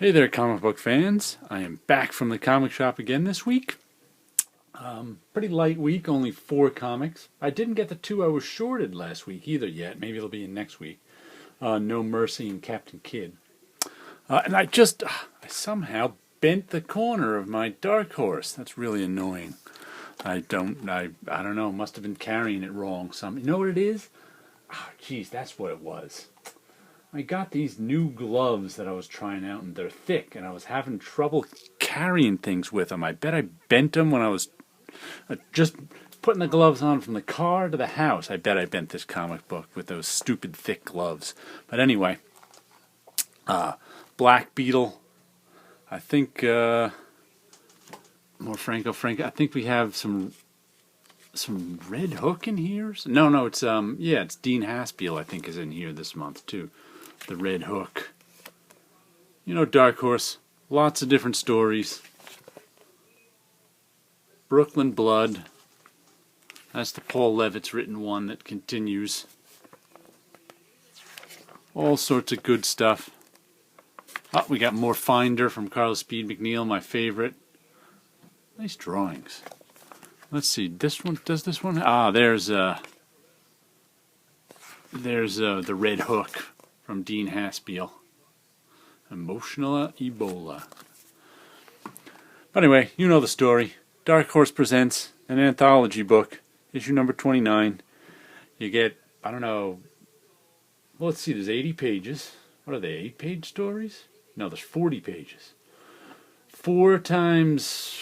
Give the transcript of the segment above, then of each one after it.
Hey there, comic book fans. I am back from the comic shop again this week. Pretty light week, only 4 comics. I didn't get the 2 I was shorted last week either yet. Maybe they'll be in next week. No Mercy and Captain Kidd. And I somehow bent the corner of my Dark Horse. That's really annoying. I don't know. Must have been carrying it wrong. You know what it is? Geez, that's what it was. I got these new gloves that I was trying out, and they're thick, and I was having trouble carrying things with them. I bet I bent them when I was just putting the gloves on from the car to the house. I bet I bent this comic book with those stupid thick gloves. But anyway, Black Beetle. I think more Franco. I think we have some Red Hook in here. No, it's it's Dean Haspiel. I think is in here this month too. The Red Hook. You know, Dark Horse. Lots of different stories. Brooklyn Blood. That's the Paul Levitz written one that continues. All sorts of good stuff. Oh, we got more Finder from Carl Speed McNeil, my favorite. Nice drawings. Let's see, does this one? There's the Red Hook from Dean Haspiel. Emotional Ebola. But anyway, you know the story. Dark Horse presents an anthology book, issue number 29. You get, well, let's see, there's 80 pages. What are they, 8-page stories? No, there's 40 pages. 4 times,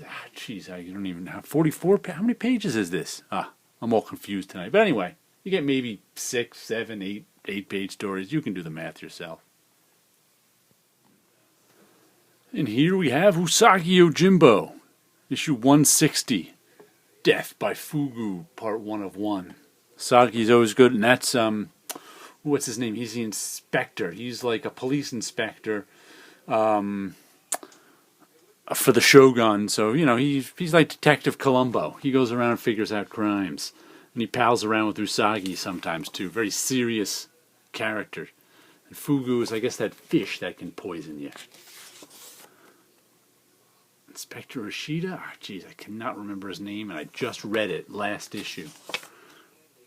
I don't even have 44. How many pages is this? I'm all confused tonight. But anyway, you get maybe 6, 7, 8-page stories. You can do the math yourself. And here we have Usagi Yojimbo, issue 160, Death by Fugu, part 1 of 1. Usagi's always good, and that's, what's his name? He's the inspector. He's like a police inspector for the Shogun. So, you know, he's like Detective Columbo. He goes around and figures out crimes. And he pals around with Usagi sometimes, too. Very serious character. And Fugu is, I guess, that fish that can poison you. Inspector Ishida? I cannot remember his name, and I just read it last issue.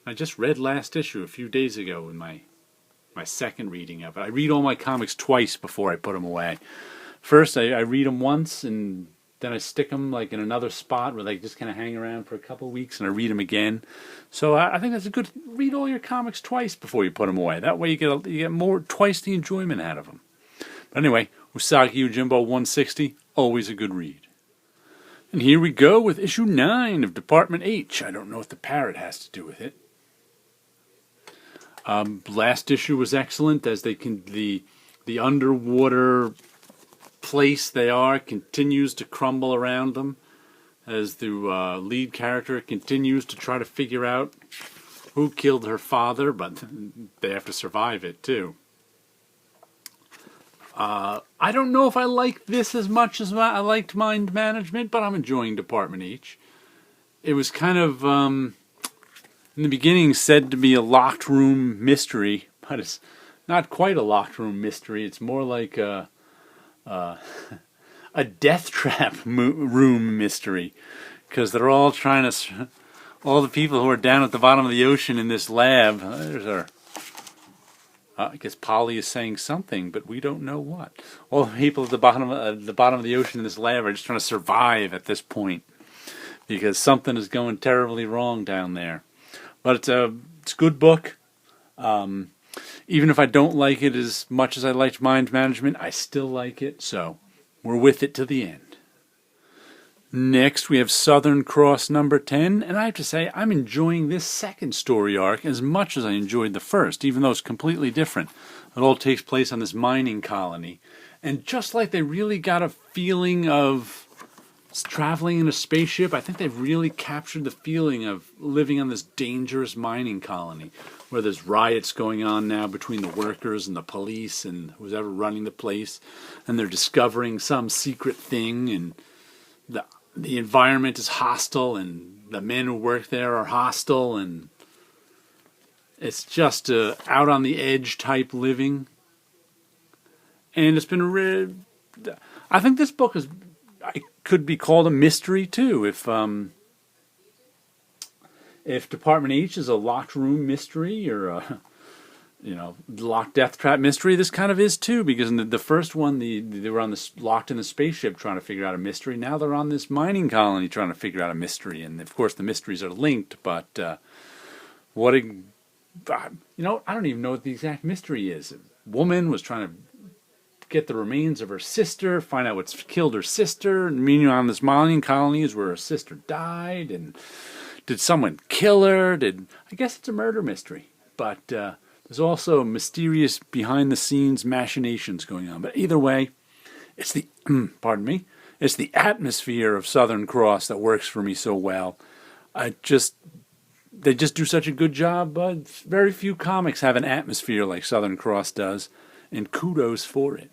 I just read last issue a few days ago in my second reading of it. I read all my comics twice before I put them away. First, I read them once, and then I stick them like in another spot where they just kind of hang around for a couple of weeks, and I read them again. So I think that's a good. Read all your comics twice before you put them away. That way you get twice the enjoyment out of them. But anyway, Usagi Yojimbo 160, always a good read. And here we go with issue 9 of Department H. I don't know what the parrot has to do with it. Last issue was excellent, as the underwater place they are continues to crumble around them, as the lead character continues to try to figure out who killed her father, but they have to survive it too. I don't know if I like this as much as I liked Mind Management, but I'm enjoying Department H. It was kind of, in the beginning, said to be a locked room mystery, but it's not quite a locked room mystery. It's more like a death trap room mystery, because they're all trying to, all the people who are down at the bottom of the ocean in this lab. There's our. I guess Polly is saying something, but we don't know what. All the people at the bottom of the ocean in this lab are just trying to survive at this point, because something is going terribly wrong down there. But it's a good book. Even if I don't like it as much as I liked Mind Management, I still like it. So we're with it to the end. Next, we have Southern Cross number 10, and I have to say, I'm enjoying this second story arc as much as I enjoyed the first, even though it's completely different. It all takes place on this mining colony, and just like they really got a feeling of traveling in a spaceship, I think they've really captured the feeling of living on this dangerous mining colony, where there's riots going on now between the workers and the police and who's ever running the place, and they're discovering some secret thing, and the environment is hostile, and the men who work there are hostile, and it's just out on the edge type living. and it's been I think this book could be called a mystery too. If Department H is a locked room mystery or a locked death trap mystery, this kind of is too. Because in the first one, they were locked in the spaceship trying to figure out a mystery. Now they're on this mining colony trying to figure out a mystery, and of course the mysteries are linked. But I don't even know what the exact mystery is. A woman was trying to get the remains of her sister, find out what's killed her sister, and meanwhile on this mining colony is where her sister died, and did someone kill her? I guess it's a murder mystery, but there's also mysterious behind-the-scenes machinations going on. But either way, it's the it's the atmosphere of Southern Cross that works for me so well. They just do such a good job. But very few comics have an atmosphere like Southern Cross does, and kudos for it.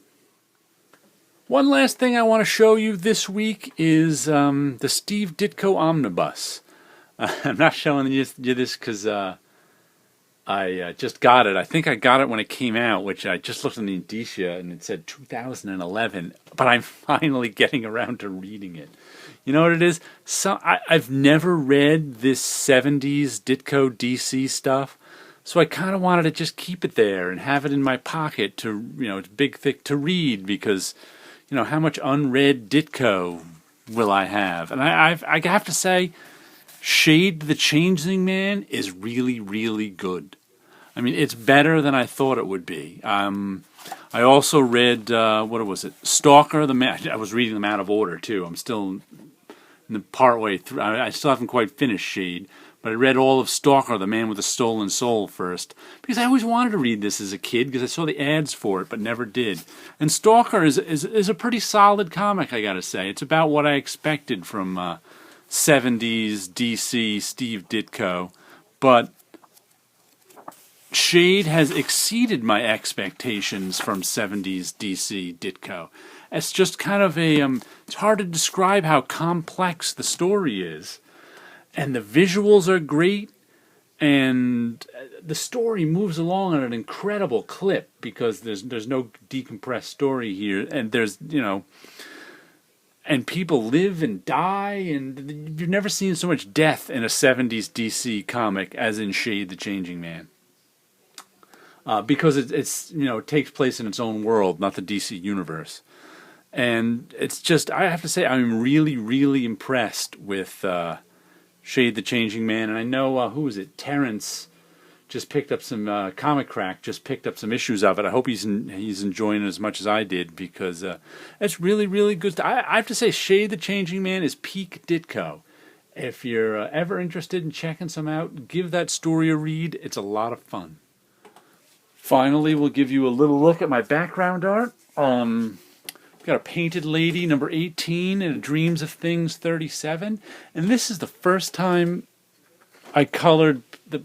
One last thing I want to show you this week is the Steve Ditko Omnibus. I'm not showing you this because I just got it. I think I got it when it came out, which I just looked in the indicia and it said 2011. But I'm finally getting around to reading it. You know what it is? I've never read this 70s Ditko DC stuff, so I kind of wanted to just keep it there and have it in my pocket to, it's big, thick to read because, how much unread Ditko will I have? And I have to say, Shade the Changing Man is really, really good. I mean, it's better than I thought it would be. I also read, what was it? Stalker, the Man. I was reading them out of order, too. I'm still in the part way through. I still haven't quite finished Shade. But I read all of Stalker, the Man with the Stolen Soul first. Because I always wanted to read this as a kid because I saw the ads for it, but never did. And Stalker is a pretty solid comic, I gotta say. It's about what I expected from 70s DC Steve Ditko, but Shade has exceeded my expectations from 70s DC Ditko. It's just kind of it's hard to describe how complex the story is, and the visuals are great, and the story moves along at an incredible clip because there's no decompressed story here, and there's and people live and die, and you've never seen so much death in a 70s DC comic as in Shade the Changing Man. Because it takes place in its own world, not the DC universe. And it's just, I have to say, I'm really, really impressed with Shade the Changing Man. And I know, who was it? Terrence just picked up some Comic Crack, just picked up some issues of it. I hope he's enjoying it as much as I did because it's really, really good. I have to say, Shade the Changing Man is peak Ditko. If you're ever interested in checking some out, give that story a read. It's a lot of fun. Finally, we'll give you a little look at my background art. Got a Painted Lady number 18 and a Dreams of Things 37. And this is the first time I colored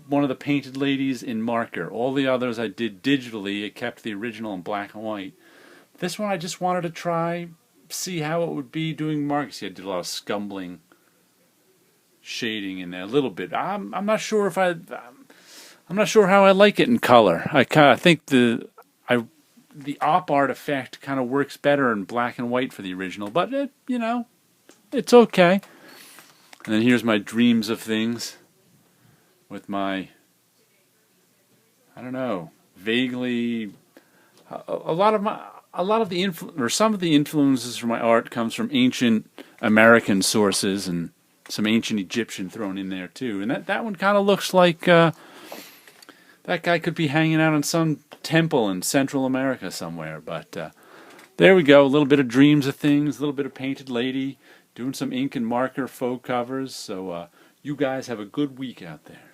one of the Painted Ladies in marker. All the others I did digitally. I kept the original in black and white. This one I just wanted to try, see how it would be doing markers. See, I did a lot of scumbling shading in there a little bit. I'm not sure if I'm not sure how I like it in color. I think the op art effect kind of works better in black and white for the original, but it's okay. And then here's my Dreams of Things with my, I don't know, vaguely some of the influences for my art comes from ancient American sources and some ancient Egyptian thrown in there too. And that one kind of looks like that guy could be hanging out in some temple in Central America somewhere. But there we go, a little bit of Dreams of Things, a little bit of Painted Lady, doing some ink and marker faux covers. So you guys have a good week out there.